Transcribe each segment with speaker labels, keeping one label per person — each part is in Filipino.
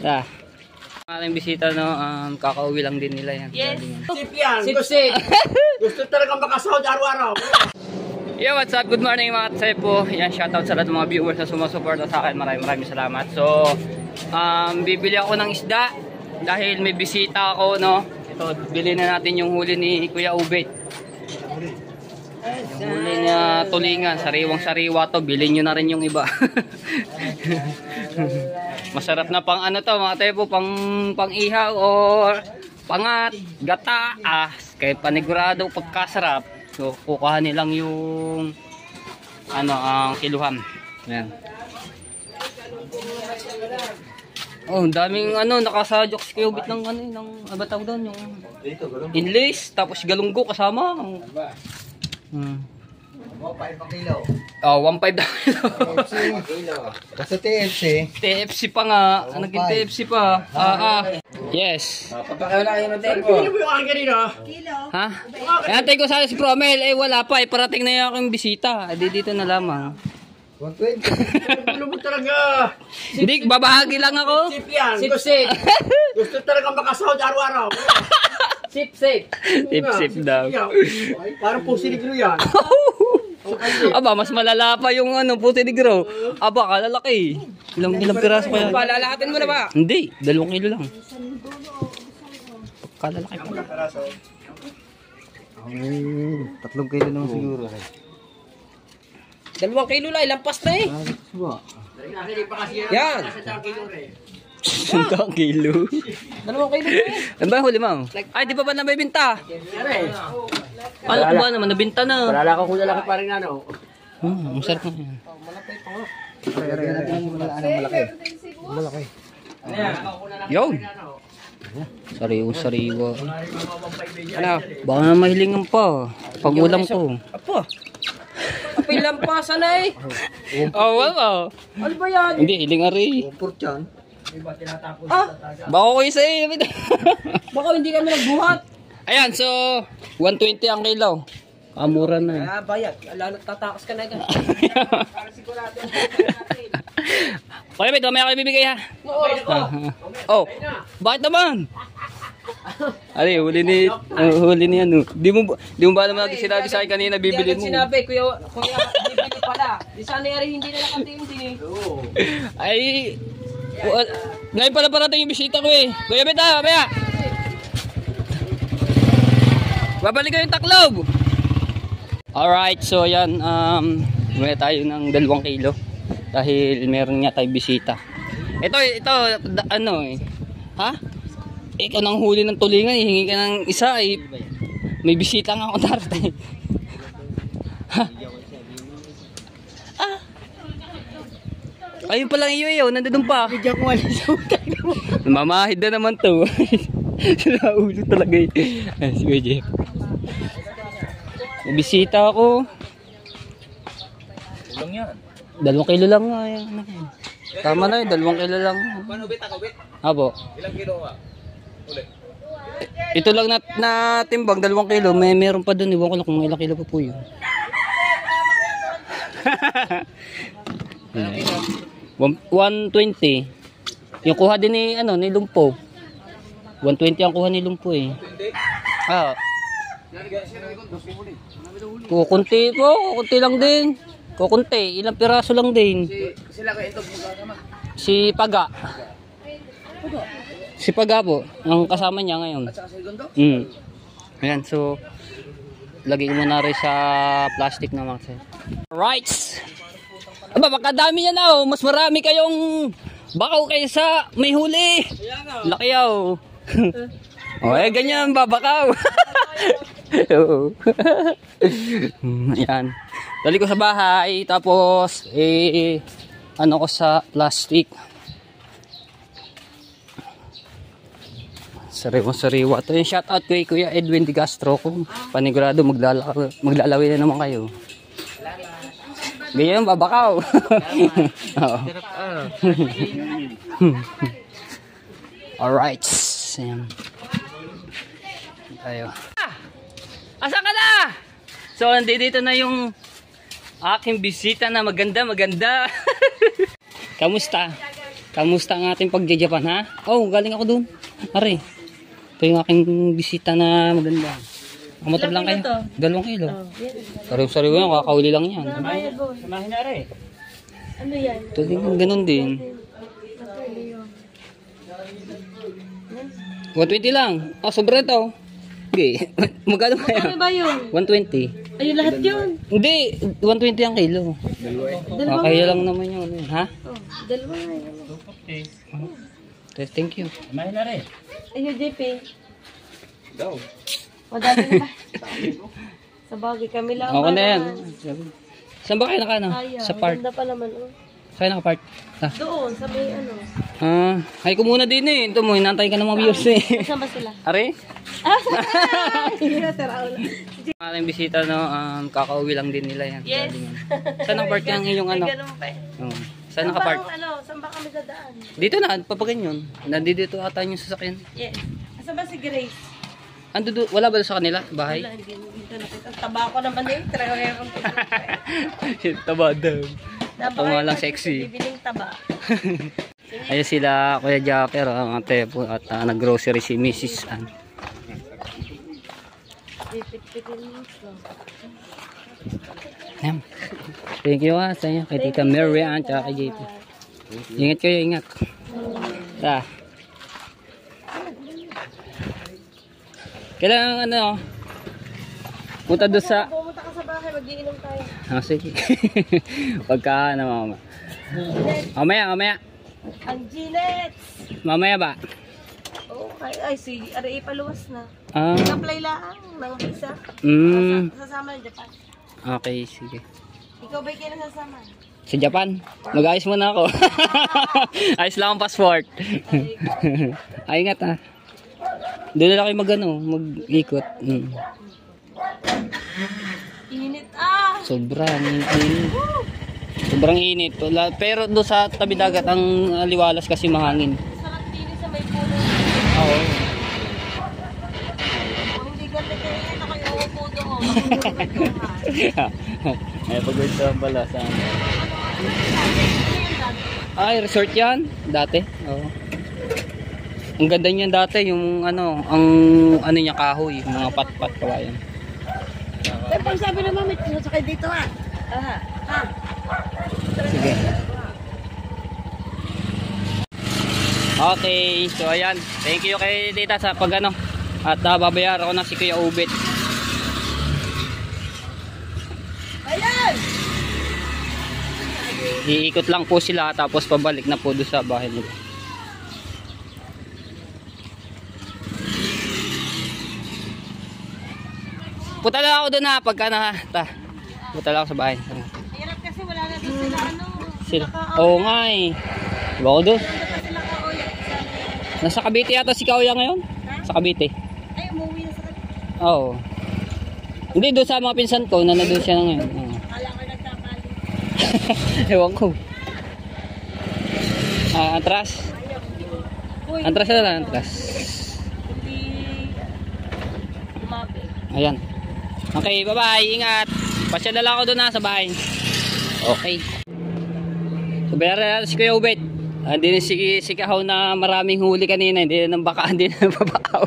Speaker 1: Ah. Ating bisita, no, kakauwi lang din nila yan.
Speaker 2: Yes.
Speaker 3: Sip yan. Gusto talagang makasahod araw-araw.
Speaker 1: Yo, what's up? Good morning mga katsepo. Yan, shoutout sa lahat ng mga viewers na sumusuporta sa akin. Maraming salamat. So, bibili ako ng isda dahil may bisita ako, no. Ito, bili na natin yung huli ni Kuya Ubet. Yung huli na tulingan, sariwang-sariwa to. Bilhin nyo na rin yung iba. Masarap na pang ano to mga tepo, pang ihaw or pangat, gata, kaya panigurado pagkasarap. So kukuhanin lang yung ano ang kiluhan. Yan. Oh, daming ano nakasadyok si Kuya Ubet ng ano ng abataw doon yung inlace tapos galunggo kasama.
Speaker 3: 1.5 kilo.
Speaker 1: Oh, 1.5
Speaker 3: kilo. Kasi TFC.
Speaker 1: TFC pa nga. Naging TFC pa. Yes.
Speaker 3: Pagkakawala kayo ng tempo. Hindi mo yung akin kanina.
Speaker 1: Ha? Antay ko sana si Promel. Wala pa. Parating na yung aking bisita. Dito na lamang.
Speaker 3: 120. Ano mo talaga?
Speaker 1: Hindi, babahagi lang ako.
Speaker 3: Sip yan.
Speaker 2: Sip.
Speaker 3: Gusto talagang makasahod araw-araw.
Speaker 2: Sip.
Speaker 1: Sip daw.
Speaker 3: Parang po sinigro yan.
Speaker 1: Aba, mas malala pa yung ano, puti negro. Aba, kalalaki. Ilang piraso kaya?
Speaker 2: Palalahatin mo na ba?
Speaker 1: Hindi, 2 kilo lang. Kalalaki pa.
Speaker 3: 3 kilo naman siguro.
Speaker 2: 2 kilo lang, lampas na eh. Yan.
Speaker 1: 1 kilo.
Speaker 2: 2 kilo na eh.
Speaker 1: Ano ba huli mo? Ay, di pa ba nabibinta? Ano ko ba naman? Nabinta na.
Speaker 3: Wala ka kung lalaki pa rin ano.
Speaker 1: Ang sarap na yan.
Speaker 3: Malaki.
Speaker 1: Yun. Sariwa. Ano? Baka na mahilingan pa. Pag-ulam ko.
Speaker 2: Apo. Apay lampasan na eh.
Speaker 1: Oh, wow.
Speaker 2: Ano ba yan?
Speaker 1: Hindi, hiling ari.
Speaker 3: Port yan.
Speaker 1: Baka ko isa eh.
Speaker 2: Baka hindi kami nagbuhat.
Speaker 1: Ayan, so 120 ang kilo. Kamura na.
Speaker 2: Kaya bayad. Lalo tatakas ka na agad.
Speaker 1: Okay, Bet, mamaya ko ibibigay ha. Oh, bakit naman? Ali, huli ni ano. Di mo ba naman natin sinabi sa akin kanina bibili mo?
Speaker 2: Sinabi, kuya, bibili pala. Di sana yari hindi na nakatingin.
Speaker 1: Ay, ngayon pala parating yung bisita ko eh. Kuya Bet ha, mamaya. Babalik ko yung taklob. Alright, so yan, may tayo ng 2 kilo. Dahil meron nga tayong bisita. Ito, ano eh. Ha? Ikaw nang huli ng tulingan, hihingi ka ng isa eh. May bisita nga ako darating. Ha? Ayun pala iyo, nandun pa.
Speaker 3: Bigyan ko wala sa utang mo.
Speaker 1: Mamahid na naman to. Sinaulo talaga eh. Ay, sige Jeff. May bisita ako.
Speaker 3: Ilang yan?
Speaker 1: 2 kilo lang nga yan. Tama na yun, 2 kilo lang.
Speaker 3: Paano bet ako bet?
Speaker 1: Abo.
Speaker 3: Ilang kilo ka? Uli.
Speaker 1: Ito lang na timbang, 2 kilo. Meron pa dun, iwan ko lang kung ilang kilo pa po yun. 120. Yung kuha din ni Lumpo. 120 ang kuha ni Lumpo eh. Kukunti lang din. Kukunti, ilang piraso lang din.
Speaker 3: Sila kayo ito magkakama?
Speaker 1: Si Paga. Si Paga po, ang kasama niya ngayon.
Speaker 3: At saka sa Igondo?
Speaker 1: Ayan, so lagay mo na rin sa plastic na mga sir. Right. Aba, baka dami yan oh. Mas marami kayong bakaw kaysa may huli. Laki oh. Oh, ganyan babakaw. Oo. Ayan. Dali ko sa bahay tapos ano ko sa plastic. Sariwa to. Yung shout out kay Kuya Edwin Di Castro ko. Panigurado maglalawin na naman kayo. Ganyan babakaw. Alright. Ayan. Tayo. Asa ka na? So, nandito na yung aking bisita na maganda. Kamusta? Kamusta ang ating pagja-Japan, ha? Oh, galing ako dun. Are, ito yung aking bisita na maganda. Kamutab lang kayo. 2 kilo. Sariw-sariw yan, kakauli lang yan.
Speaker 3: Samahin na rin.
Speaker 2: Ano yan?
Speaker 1: Ito din, ganun din. 120 lang. Oh, sobra ito. Okay. Magkano ba
Speaker 2: Ano
Speaker 1: yan?
Speaker 2: ba yun?
Speaker 1: 120.
Speaker 2: Ayun lahat yun.
Speaker 1: Hindi, 120 ang kilo.
Speaker 2: Dalawa
Speaker 1: Okay lang naman yun. Ha?
Speaker 2: Oh, dalawa nga yun.
Speaker 1: Thank you.
Speaker 3: Samahin na rin.
Speaker 2: Ayun, JP.
Speaker 3: Go.
Speaker 2: Madami na ba? Sa bagay kami lang.
Speaker 1: Ako na yan. Saan ba kayo nakano?
Speaker 2: Ayaw.
Speaker 1: Sa park.
Speaker 2: Ganda pa naman. Oh.
Speaker 1: Saan naka-park? Ah.
Speaker 2: Doon, sa may ano.
Speaker 1: Ay ko muna din eh. Ito mo, hinantay ka ng mga viewers eh.
Speaker 2: Saan ba sila?
Speaker 1: Are?
Speaker 2: Ah, saan?
Speaker 1: Ating bisita, no, kakauwi lang din nila yan.
Speaker 2: Yes.
Speaker 1: Saan naka-park yung iyong ano?
Speaker 2: May ganun pa eh.
Speaker 1: Oh. Saan naka-park?
Speaker 2: Saan ba kami dadaan?
Speaker 1: Dito na, papaganyan. Nandito ata yung sasakyan.
Speaker 2: Yes. Saan ba si Grace?
Speaker 1: Wala ba sa kanila? Bahay?
Speaker 2: Wala, hindi nakita. Taba ko naman eh. Trabaho
Speaker 1: Taba daw. Ito nga lang sexy.
Speaker 2: Bibiling taba.
Speaker 1: Ayun sila, Kuya Japper, ang ate po, at nag-grocery si Mrs. Ann.
Speaker 2: Pipit-pitin mo.
Speaker 1: Ayan. Thank you sa inyo, kay Tita Mary Ann, tsaka kay JP. Ingat kayo, ingat. Ta. Kailangan ano, punta doon sa...
Speaker 2: Pumunta ka sa bahay, mag-iinom tayo.
Speaker 1: Sige. Pagka ano, mama. Mamaya.
Speaker 2: Ang Gillette!
Speaker 1: Mamaya ba?
Speaker 2: Oh, ay, si R.A. paluwas na.
Speaker 1: Ah.
Speaker 2: Nag-apply lang ng visa. Sasama ng Japan.
Speaker 1: Okay, sige.
Speaker 2: Ikaw ba'y kayo nasasama?
Speaker 1: Sa Japan, mag-ayos muna ako. Ayos lang ang passport. Ay, ingat ha. Doon na lang kayo mag-ikot.
Speaker 2: Init
Speaker 1: Sobrang init. Sobrang init. Pero doon sa tabi dagat ang liwalas kasi mahangin.
Speaker 2: Sarap din sa may puno.
Speaker 1: Oo.
Speaker 2: Kung hindi ganda kayo, nakayupo doon.
Speaker 1: Ay, pag-wait pala sa Ay, resort yan. Dati. Oo. Ang ganda niyan dati, yung ang niya kahoy, yung mga pat-pat kawayan.
Speaker 2: Eh, pag sabi naman, may sinasakay dito ha. Ha?
Speaker 1: Sige. Okay, so ayan. Thank you kay Tita sa at babayaran ko na si Kuya Ubit.
Speaker 2: Ayan!
Speaker 1: Iikot lang po sila tapos pabalik na po doon sa bahay nila. Punta lang ako doon na pagka punta lang ako sa bahay.
Speaker 2: Hirap kasi wala na doon sila
Speaker 1: Oo nga eh. Diba ako doon?
Speaker 2: sila kaoy.
Speaker 1: Nasa Cavite yata si Kauya ngayon? Sa Cavite.
Speaker 2: Ay, umuwi na sa kanila.
Speaker 1: Oo. Hindi, doon sa mga pinsan ko na nandun siya na ngayon.
Speaker 2: Kala ko nagkapali.
Speaker 1: Ewan ko. Antras. Antras na lang, antras.
Speaker 2: Hindi umabi.
Speaker 1: Ayan. Okay, bye-bye. Ingat. Pasya na lang ako doon sa bahay. Okay. So, bayaran natin si Kuya Ubet. Hindi na si Kahaw na maraming huli kanina. Hindi na ng baka, hindi na ng babakaw.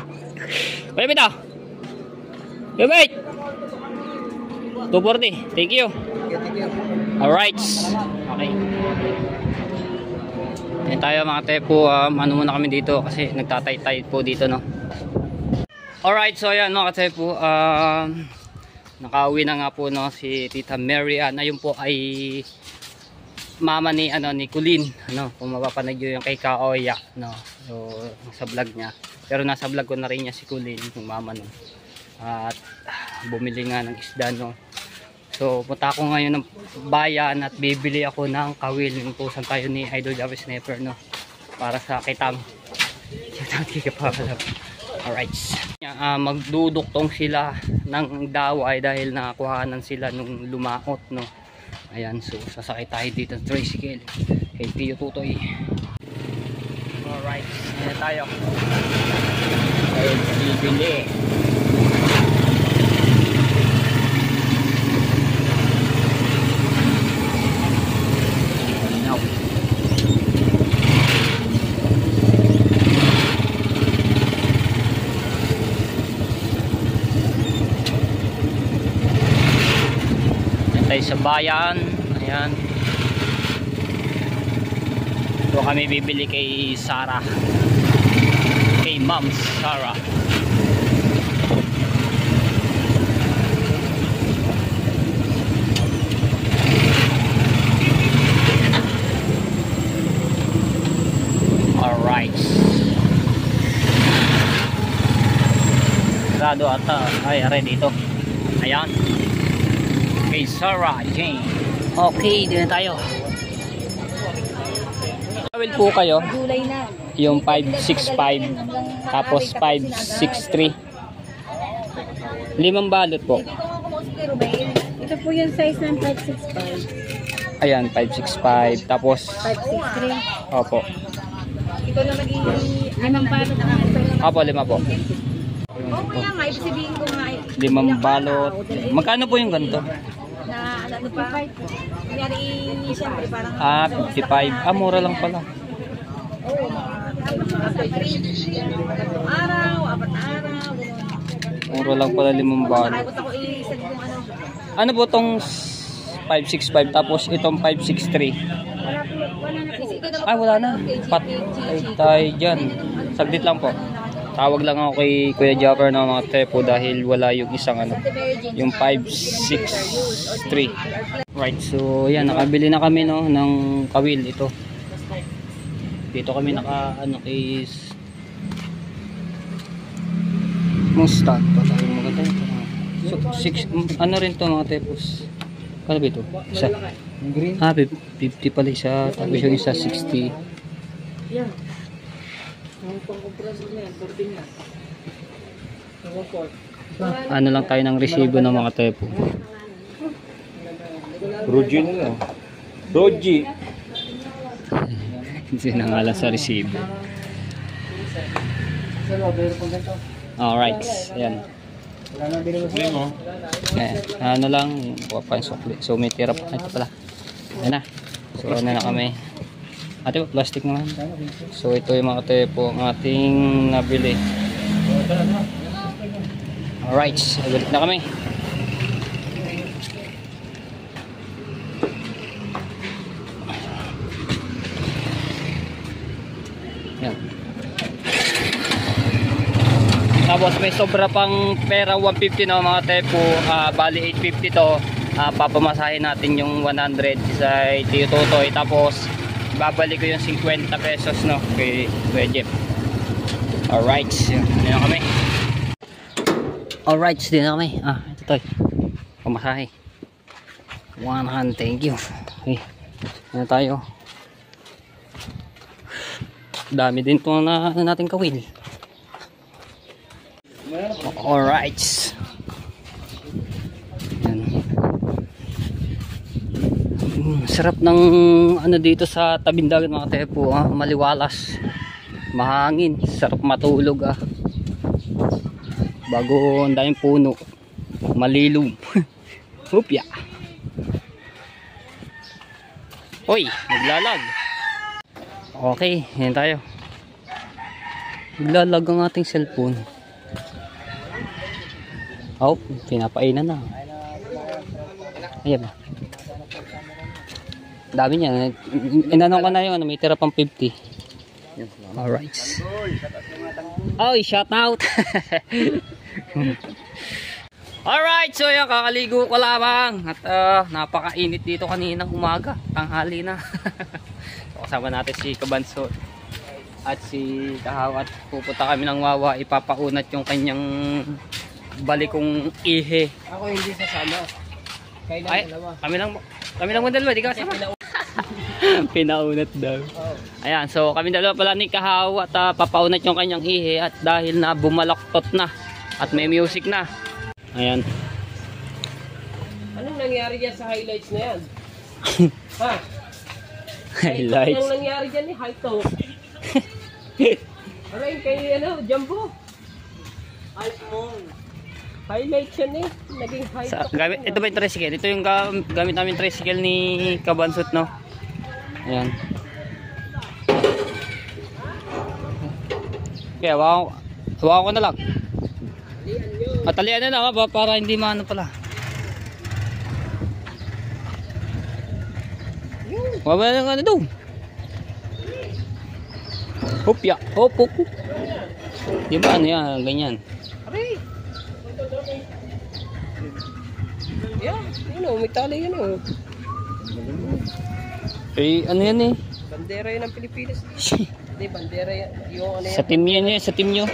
Speaker 1: Kuya Ubet ah. Kuya Ubet. 240. Thank you. Alright. Okay. Yan tayo mga tepo. Ano muna kami dito kasi nagtatay-tay po dito, no. Alright, so ayan mga tepo. Nakauwi na nga po no si Tita Mary Ann. Ayun po ay mama ni Colleen, kung mapapanood niyo yung kay Kaoya, no. So sa vlog niya. Pero nasa vlog ko na rin niya si Colleen, yung mama no. At bumili nga ng isda no. So punta ako ngayon ng bayan at bibili ako ng kawil. Yung pusan tayo ni Idol Javi Sniper no. Para sa kitang. Alright. Magduduktong sila ng daway dahil nakakuhanan sila nung lumaot no. Ayan, so sasakay tayo dito sa tricycle kay Tio Tutoy. Alright, ayan tayo. Ayun, bibili. tayo sa bayan. Ayan. So kami bibili kay Sarah. Kay Ma'am Sarah. Alright. Sarado ata. Ay, aray dito. Ayan. Kay Sarah Jane. Okay, dito na tayo. Tawil po kayo.
Speaker 4: Gulay na.
Speaker 1: Yung 565 tapos 563. 5 balot po.
Speaker 4: Dito ko ako kay Ruben. Ito po yung size ng 565.
Speaker 1: Ayan, 565 tapos
Speaker 4: 563.
Speaker 1: opo.
Speaker 4: Ito na magiging limang balot na nga.
Speaker 1: Opo, 5 po.
Speaker 4: Oo, kaya nga. Ibig sabihin ko nga.
Speaker 1: 5 balot. Magkano po yung ganito?
Speaker 4: Na ano pa? Kunyari, siyempre parang...
Speaker 1: 55. Mura lang pala.
Speaker 4: Oo, tatlong araw, 4 na araw, gano'n.
Speaker 1: Mura lang pala 5 balot.
Speaker 4: Nakakot ako isag kung ano.
Speaker 1: Ano po tong 565 tapos itong 563?
Speaker 4: Wala na. Kasi ikaw daw-
Speaker 1: Wala na. Patay tayo dyan. Saglit lang po. Tawag lang ako kay Kuya Jopper ng mga tepo dahil wala yung isang ano. Yung 563. Right, so yan, nakabili na kami no ng kawil ito. Dito kami naka ano kay Mustang. Patay maganda ito. So, 6 ano rin to mga tepos. Ano ba ito? Isa. 50 pala isa. Tapos yung isa 60. Ano lang tayo ng resibo ng mga tepo.
Speaker 3: Roji na lang. Roji.
Speaker 1: Hindi nangalan sa resibo. Alright. Ayan. Ano lang. Buka pa yung sukli. So may tira pa. Ito pala. Ayan na. So ano na kami. Ate po, plastic naman. So ito yung mga tepo ang ating nabili. Alright. So balik na kami. Yan. Tapos may sobra pang pera 150 na mga tepo. Bali 850 to. Papamasahin natin yung 100 sa Tio Totoy. Tapos babalik ko yung 50 pesos no kay Jeff. Alright, hindi na kami. Alright, hindi na kami. Ito toy. Pamasahe. 100, thank you. Okay, na tayo. Dami din itong natin kawil. Alright. Sarap ng ano dito sa tabing dagat mga tepo, maliwalas, mahangin, sarap matulog bago ang daming puno, malilom. Hupya. Hoy, naglalag. Okay, yan tayo. Naglalag ang ating cellphone. Oh, pinapainan na. Ayan. Dami niya. Inanong ko na yun. May tira pang 50. Alright. Oy, shout out. Alright, so yan, kakaligo ko lamang. At napakainit dito kaninang umaga. Tanghali na. So, kasama natin si Kabanso at si Kahawat. Pupunta kami ng Wawa. Ipapaunat yung kanyang balikong ihe.
Speaker 2: Ako hindi sasama.
Speaker 1: Ay, kami lang mo dalawa. Di ka kasama. Pinaunat daw. Ayan, so kami dalawa pala ni Kahaw at papaunat yung kanyang ihi at dahil na bumalaktot na at may music na. Ayan.
Speaker 2: Anong nangyari dyan sa highlights na yan? Ha?
Speaker 1: Highlights.
Speaker 2: Anong nangyari dyan ni high talk? Aray, kay Jumbo. iPhone. Highlights yan eh. Naging high talk.
Speaker 1: Ito ba yung tricycle? Ito yung gamit namin tricycle ni Kabansot, no? Ayan. Kaya, hawakan ko na lang. Matalian na lang para hindi maano pala. Wala lang ano daw. Hopya. Hop, hop. Di ba ano yan? Ganyan.
Speaker 2: Aray! Yan, yun o, may tali yun o.
Speaker 1: Eh, ano yan eh?
Speaker 2: Bandera yan ng Pilipinas. Hindi, bandera yan. Yung ano yan,
Speaker 1: Sa team yan sa team nyo.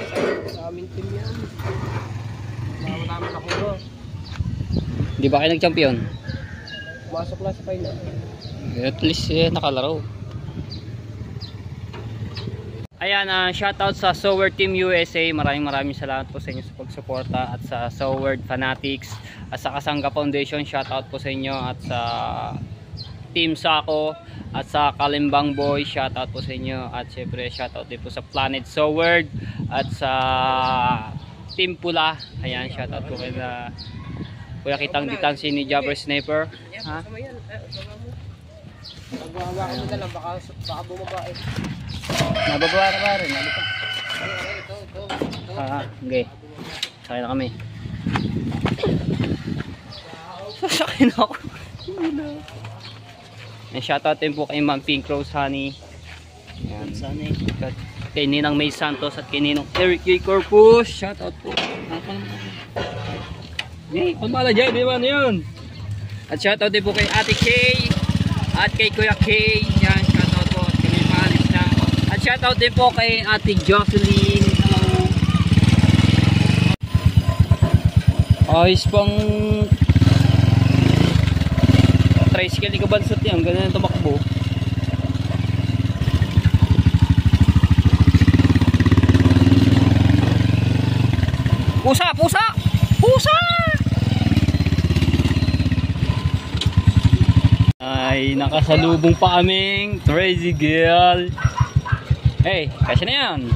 Speaker 2: sa aming team yan. Wala naman ako no.
Speaker 1: Di ba kayo nag-champion?
Speaker 2: Pumasok lang sa final.
Speaker 1: At least nakalaro. Ayan, shoutout sa Soward Team USA. Maraming salamat po sa inyo sa pagsuporta at sa Soward Fanatics at sa Kasangga Foundation. Shoutout po sa inyo at sa Team Sako at sa Kalimbang Boy. Shoutout po sa inyo at syempre shoutout din po sa Planet Soward at sa Team Pula. Ayan, shoutout po kay na Kuya Kitang Ditang si ni Jabber Sniper. Ha?
Speaker 2: Kasama yan. Pag-hawakan mo na lang, baka bumaba eh.
Speaker 1: Nababa na ba rin? Ano pa?
Speaker 2: Ito.
Speaker 1: Okay. Sakay na kami. Sasakay na ako. Shoutout din po kay Ma'am Pink Rose Honey. Ayan. Kay Ninang May Santos at kay Ninong Eric J. Corpus. Shoutout po. Yay! Pambala dyan. Di ba ano yun? At shoutout din po kay Ate Kay at kay Kuya Kay. Yan. Shoutout po. At kay May Palis na. At shoutout din po kay Ate Jocelyn. Hello. Ayos pang tricycle ni Kabansot yan. Ganun ang tumakbo. Pusa! Pusa! Pusa! Ay, nakasalubong pa aming crazy girl. Hey, kasi na yan.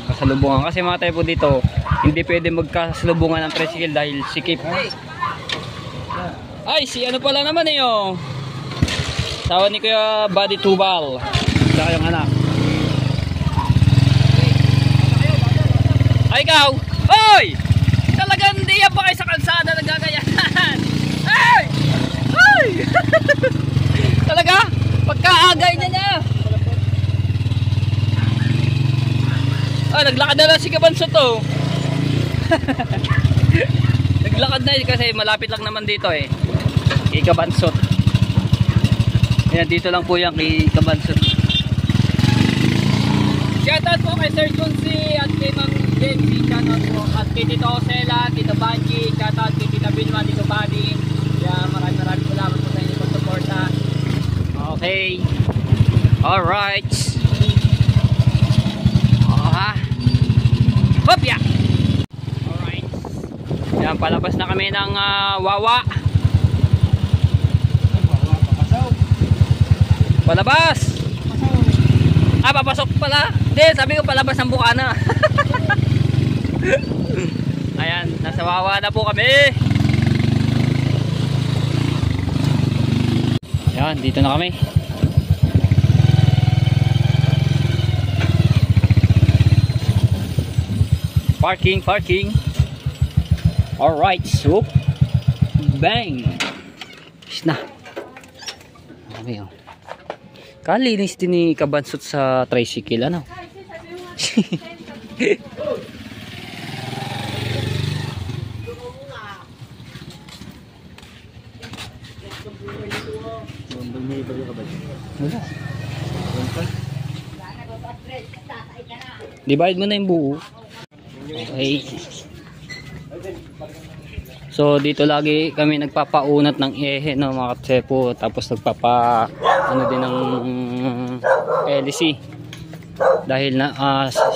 Speaker 1: Nakasalubungan kasi mga tayo po dito. Hindi pwede magkasalubungan ng tricycle dahil sikip. Ay, si ano pala naman eh oh. Sawa ni Kuya Buddy Tubal. Saka yung anak. Ay, ikaw! Oy! Talagang hindi yan pa kayo sa kalsada nagagayahan. Ay! Ay! Talaga? Pagkaagay niya. Ah, naglakad na lang si Kabanso to. Naglakad na kasi malapit lang naman dito eh. Kay Kabansot. Ayan, dito lang po yan kay Kabansot. Shoutout po kay Sir Kunsi at kay Ma'am Jensi. Shoutout po at kay Tito Osela, Tito Banji. Shoutout kay Tita Bilma, Tito Buddy. Kaya maraming salamat po sa inyo pag suporta. Okay. Alright. Hopya! Alright. Yan, palabas na kami ng Wawa. Palabas! Ah, papasok pala. Hindi, sabi ko palabas ng Bukana. Ayan, nasa Wawa na po kami. Ayan, dito na kami. Parking. Alright, so bang! Is na. Okay, oh. Kalinis din ni Kabansot sa tricycle, ano? Wala. Divide mo na yung buo. Okay. So dito lagi kami nagpapaunat ng ehe no mga katsepo, tapos ano din ng LC dahil na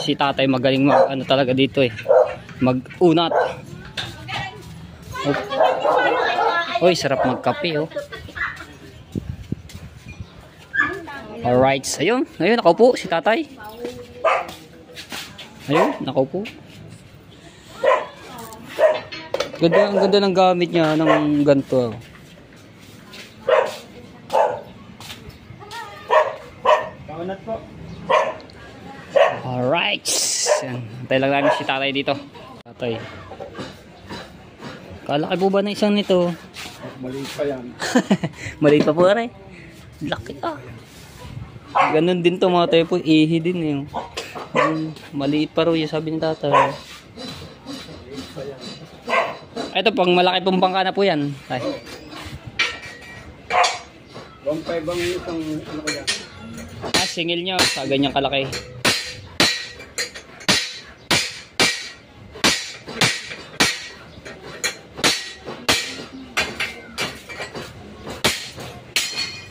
Speaker 1: si tatay magaling ano talaga dito eh, mag-unat. Oy, sarap magkape oh. Alright, ayun nakaupo si tatay. Ayun, nakaupo. Ang ganda ng gamit niya ng ganito. Alright. Antay lang namin si tatay dito. Tatay. Kalaki po ba na isang nito?
Speaker 3: Maliit pa yan.
Speaker 1: Maliit pa po rin. Laki ah. Ganun din to mga tayo po. Ihi din eh. Maliit pa rin yung sabi ni tatay. Ito pang malaki pong bangka na po yan. Ay.
Speaker 3: 1.5 ang itong ano ko yan.
Speaker 1: Singil nyo sa ganyang kalaki.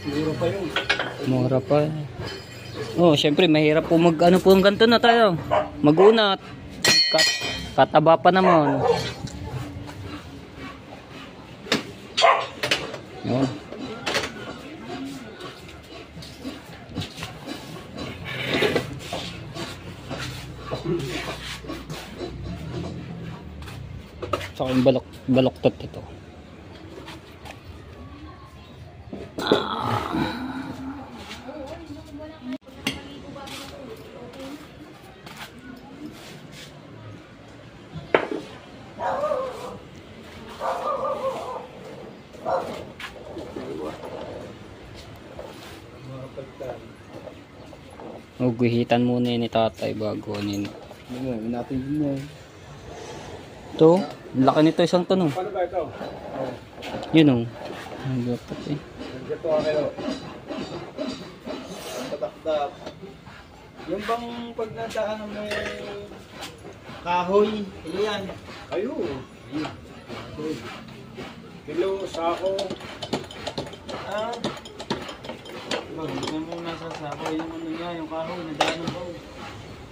Speaker 3: Siguro pa yun.
Speaker 1: Mura pa. Oh, syempre mahirap po mag ano po ang ganito na tayo. Magunat. Kataba pa naman. Yun. Saka yung baloktot ito. Guhitan muna yun ni tatay bago nino.
Speaker 3: Ano natin din yan.
Speaker 1: Ito, laki nito isang tanong.
Speaker 3: Paano ba ito?
Speaker 1: Yun o. Ang dapat eh.
Speaker 3: Ito ako kayo. Tatak-tak. Yung bang pag nadaan ng may kahoy, ano yan? Ayo. Kilo, sako. Ito mo nasa sako yung ano niya, yung kahoy, nadaan ng baw.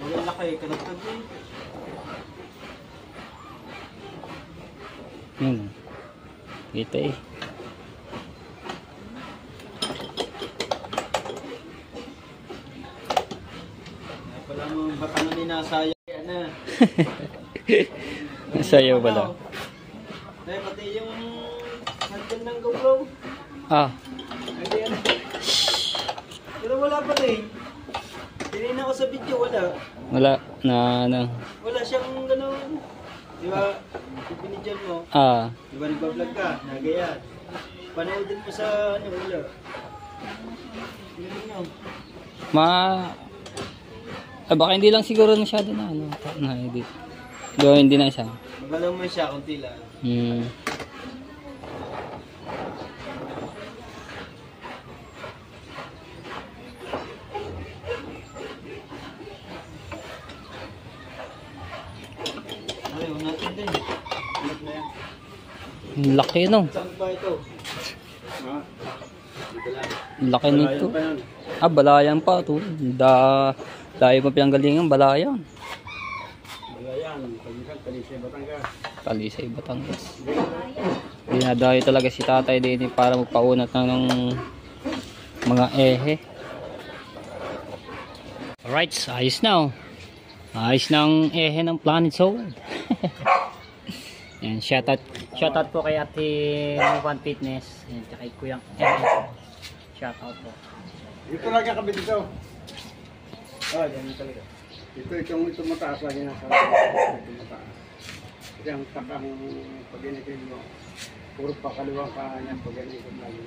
Speaker 3: Huwag laki, karagtag eh.
Speaker 1: Yun. Kita eh.
Speaker 3: Pala mo batangan ni nasaya na.
Speaker 1: Nasayaw pala.
Speaker 3: Dahil pati yung handle ng GoPro.
Speaker 1: Ah.
Speaker 3: Hindi yan. Pero wala pa rin. Tinignan ko sa video, wala.
Speaker 1: Wala na ano.
Speaker 3: Wala siyang gano'n. Di ba? Pinidyan mo.
Speaker 1: Ah.
Speaker 3: Di ba nagbablog ka? Nagayan. Panoodin mo sa ano, wala. Tingnan nyo.
Speaker 1: Baka hindi lang siguro masyado na ano. Na edit. Do hindi na siya.
Speaker 3: Magalaw mo siya, kunti lang. Ayaw natin din. Ulit na yan.
Speaker 1: Laki no.
Speaker 3: Saan ba ito? Ha? Dito lang.
Speaker 1: Laki nito.
Speaker 3: Pa yan.
Speaker 1: Balayan pa to. Dahil pa pinanggalingan balayan.
Speaker 3: Balayan. Pagkakal, Talisay, Batangas.
Speaker 1: Talisay, Batangas. Dinadayo talaga si tatay din para magpaunat ng mga ehe. Alright, ayos na oh. Ayos na ang ehe ng Planet Sword. Yan, shoutout po kay Ate Mupan Fitness. Yan, kay Kuyang ehe. Shoutout po.
Speaker 3: Dito lang yung kabit dito. Oh, yan talaga. Ito mataas lagi na sa ito mataas. Yung takang pag-initin mo. Puro pa kaliwang ka niyan pag-initin lagi.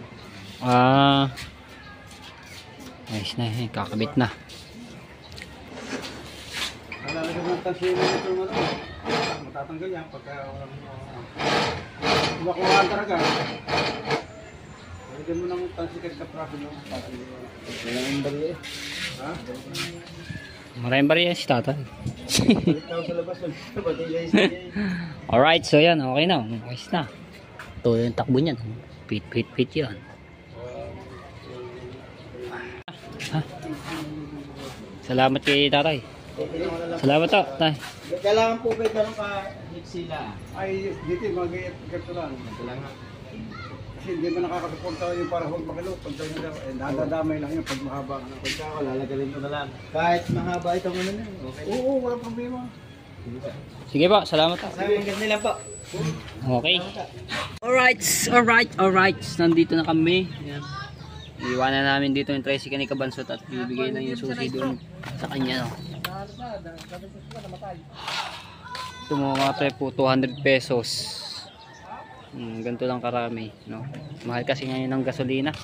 Speaker 1: Ayos na eh, kakabit na.
Speaker 3: Alalagay mo ang tansi mo ito mo. Matatanggal yan pagka walang makuhaan talaga. Lagyan mo ng tansi kahit kapraso mo. Walang bali eh. Ha?
Speaker 1: Maraming bariya si tatay.
Speaker 3: Ikaw sa labas.
Speaker 1: Alright, so yan, okay na. Ayos na. Ito yung takbo niyan. Pit yan. Salamat kay tatay. Salamat to, tay.
Speaker 3: Kailangan po kayo ganun ka sila. Ay, dito mag-iit ganito lang. Kasi hindi mo nakakasuporta yung para huwag makilok. Pag nadadamay lang yun pag mahaba ka ng pagkako, lalagarin ko na lang. Kahit mahaba itong ano na. Okay. Oo, walang problema.
Speaker 1: Sige po, salamat to.
Speaker 3: Sabi ang nila po.
Speaker 1: Okay. Alright. Nandito na kami. Yan. Iiwanan namin dito yung tricycle ni Kabansot at bibigay lang yung susi doon sa kanya. No? Ito mga pre po, 200 pesos. Ganito lang karami, no? Mahal kasi ngayon ng gasolina.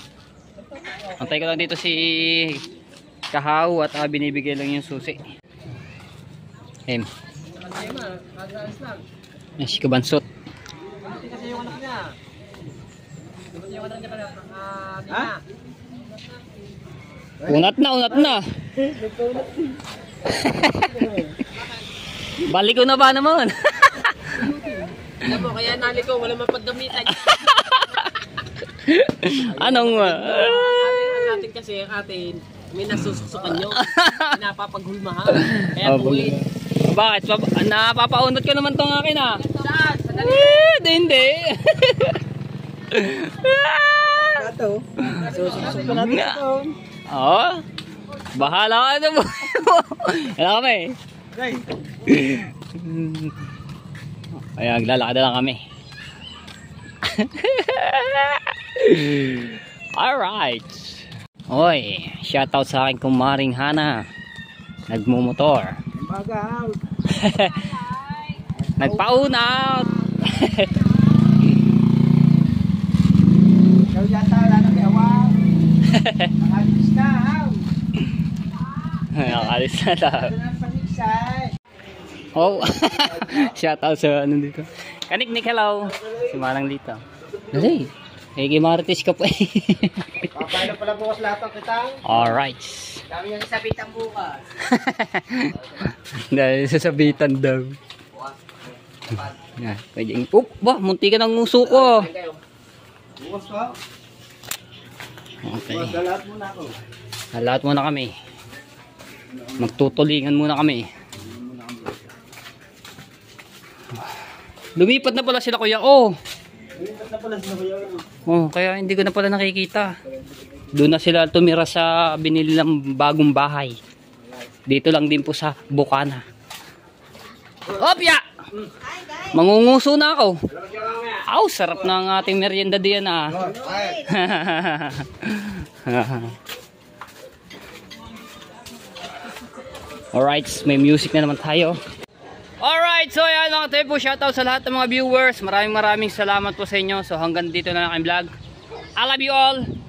Speaker 1: Antay ko lang dito si Kahaw at binibigay lang yung susi. Yan si Kabansot.
Speaker 2: Kasi yung anak niya. Yung anak niya
Speaker 3: Ha?
Speaker 1: Unat na. Balik ko na ba naman?
Speaker 2: Alam mo, kaya naliko, wala mapagdamitan.
Speaker 1: Anong
Speaker 2: Ang atin kasi, may nasusukan nyo. Pinapapaghulmahan. Kaya tuwid.
Speaker 1: Bakit? Napapaunot ko naman tong akin ah.
Speaker 2: Saan? Sandali.
Speaker 1: Hindi.
Speaker 3: Ito. Sususok pa natin ito.
Speaker 1: Oo. Bahala ka na mo. Wala kami.
Speaker 3: Okay.
Speaker 1: Ayan, naglalakad na lang kami. Alright. Oy, shoutout sa akin kumaring Hana. Nagmumotor.
Speaker 3: Bagal.
Speaker 1: Nagpa-out.
Speaker 3: Ikaw yata wala nang gawa. Nakalis na, ha?
Speaker 1: Nakalis na lang.
Speaker 3: Ito na ang panigsay.
Speaker 1: Oh, shoutout sa ano dito. Kanik, hello. Si Manang dito. Dali. Marites ka po eh.
Speaker 3: Paano pala bukas lahat ang kitang?
Speaker 1: Alright.
Speaker 2: Dami yung isabitan bukas.
Speaker 1: Dahil sasabitan daw. Yan, pwede. Ba, munti ka ng nguso ko.
Speaker 3: Bukas ka?
Speaker 1: Okay.
Speaker 3: Bukas lahat muna ako.
Speaker 1: Lahat muna kami. Magtutulingan muna kami. Lumipat na pala sila kuya. Oh.
Speaker 3: Lumipat na pala sila kuya.
Speaker 1: Oh, kaya hindi ko na pala nakikita. Doon na sila tumira sa binili ng bagong bahay. Dito lang din po sa Bukana. Opya! Mangunguso na ako. Aw, sarap na ang ating merienda diyan ah. Alright, may music na naman tayo. Alright, so yan mga tepo, shoutout sa lahat ng mga viewers. Maraming salamat po sa inyo. So hanggang dito na lang ang vlog. I love you all.